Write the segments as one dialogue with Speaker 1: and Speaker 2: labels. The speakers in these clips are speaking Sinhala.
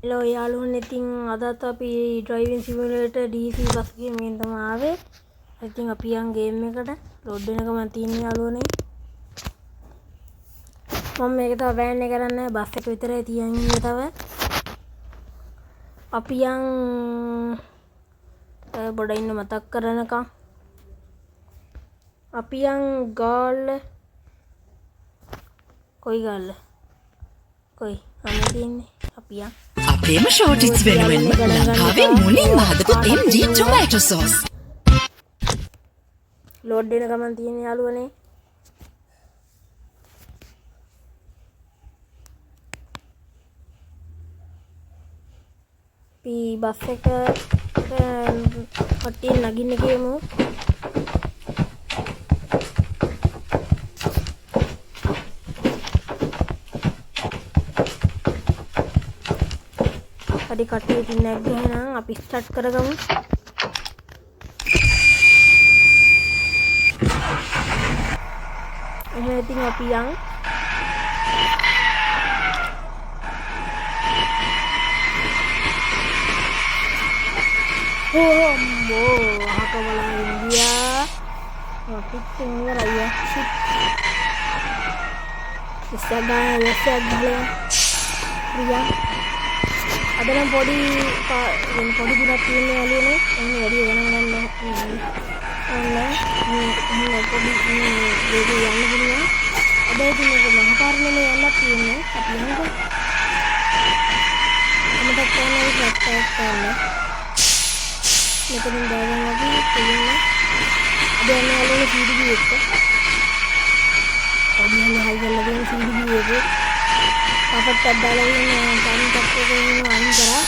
Speaker 1: Hello යාළුවනේ ඉතින් අදත් අපි driving simulator DC bus gaming තමයි ආවේ. ඉතින් අපි යන් ගේම් එකට ලෝඩ් වෙනකම තියෙන යාළුවනේ. මම මේක තව වෑන් එක කරන්නේ බස් එක විතරයි තියන්නේ තව. අපි යන් බොඩ ඉන්න මතක් කරනකම් අපි යන් ගාල්ල කොයි ගාල්ල කොයි අනේ තියන්නේ අපි යන්
Speaker 2: අපේම ෂෝටිස් වෙනුවෙන්ම ලංකාවේ මුලින්ම හදපු MG tomato sauce.
Speaker 1: ලෝඩ් වෙන ගමන් තියෙන යාළුවනේ. අපි බස් එක කට්ටිය නගින්න ගියමු. හරි කට්ටිය ඉතින් නැග්ගහනම් අපි ස්ටාර්ට් කරගමු. එහෙනම් ඉතින් අපි යන් අහකමලා ඉන්දියා අපි ඉවරයි ෂිට් ඉස්සගහලා රියා අද නම් පොඩි දුරක් තියෙන යාළුවනේ එන්න වැඩි ගණන් ගන්න ඕනේ පොඩි වේගය යන්න පුළුවන් අද ඉතින් මේක මහපාරනේ යන්නත් තියෙන්නේ අපි යන්නකෝ අමතක කරන්නේ ෆ්ලැට් කරන්න මෙතනින් දාගෙන අපි දෙන්න අද යන යාළුවනේ CDB එක ඔබියන් හයියලා දෙන CDB එක අපට අදාළ වෙන කන්ටැක්ට් එකෙන් අයින් කරා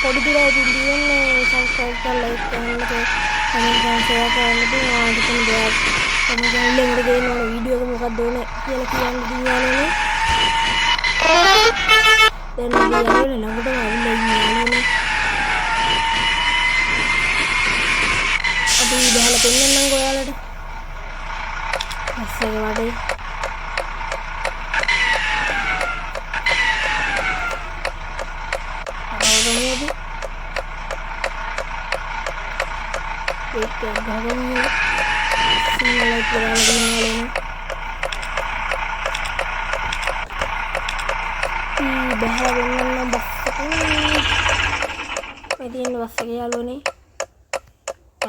Speaker 1: පොඩි දුරයි දින්නේ සබ්ස්ක්‍රයිබ් කරලා ලයික් කරන්න කමෙන්ට් ෂෙයාර් කරන්න තියෙනවා හිතන දෙයක් තමයි ඊළඟට ගේන ඕන වීඩියෝ එක මොකක්ද ඕනේ කියලා කියන්න දිනවනේ දැන් අපි යන්නේ ළඟටම ආවිල්ලා ඉන්නේ අපි බහලා පෙන්නන්නම් ඔයාලට අස්සගේ වඩේ අවුරුදු ඒක ගහගන්න සිංහල කියලා දිනවලනේ බහලා වෙනනම් බස් එකේ තියෙන බස් එක යාළුවනේ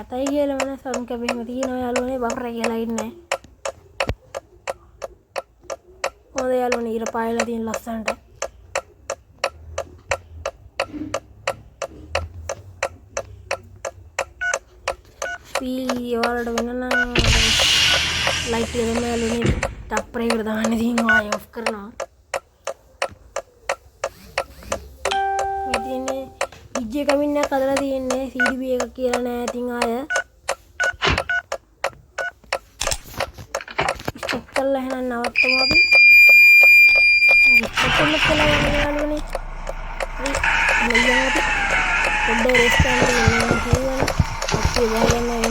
Speaker 1: යතයි කියලා මම සම් කැපෙම තියෙනවා යාළුවනේ බෆර් කියලා ඉන්නේ හොඳ යාළුවනේ ඉර පායලා තියෙන ලස්සනට ඔයාලට වෙනනම් ලයිට් එක දෙන්න යාළුවනේ ටප්පර් එකට දාන්න තියෙනවා ආයෙ ඔෆ් කරනවා මේ තියෙන්නේ DJ කමින් එකක් හදලා තියෙන්නේ CDB එකක් කියලා නෑ ඉතින් ආයෙ ස්ටොප් කරලා එහෙනම් නවත්තමු අපි ස්ටොප් කරලා යන්න යාළුවනේ හරි අපි පොඩ්ඩක් රෙස්ට් කරන්න ඕනේ කියලා අපි ගහගෙන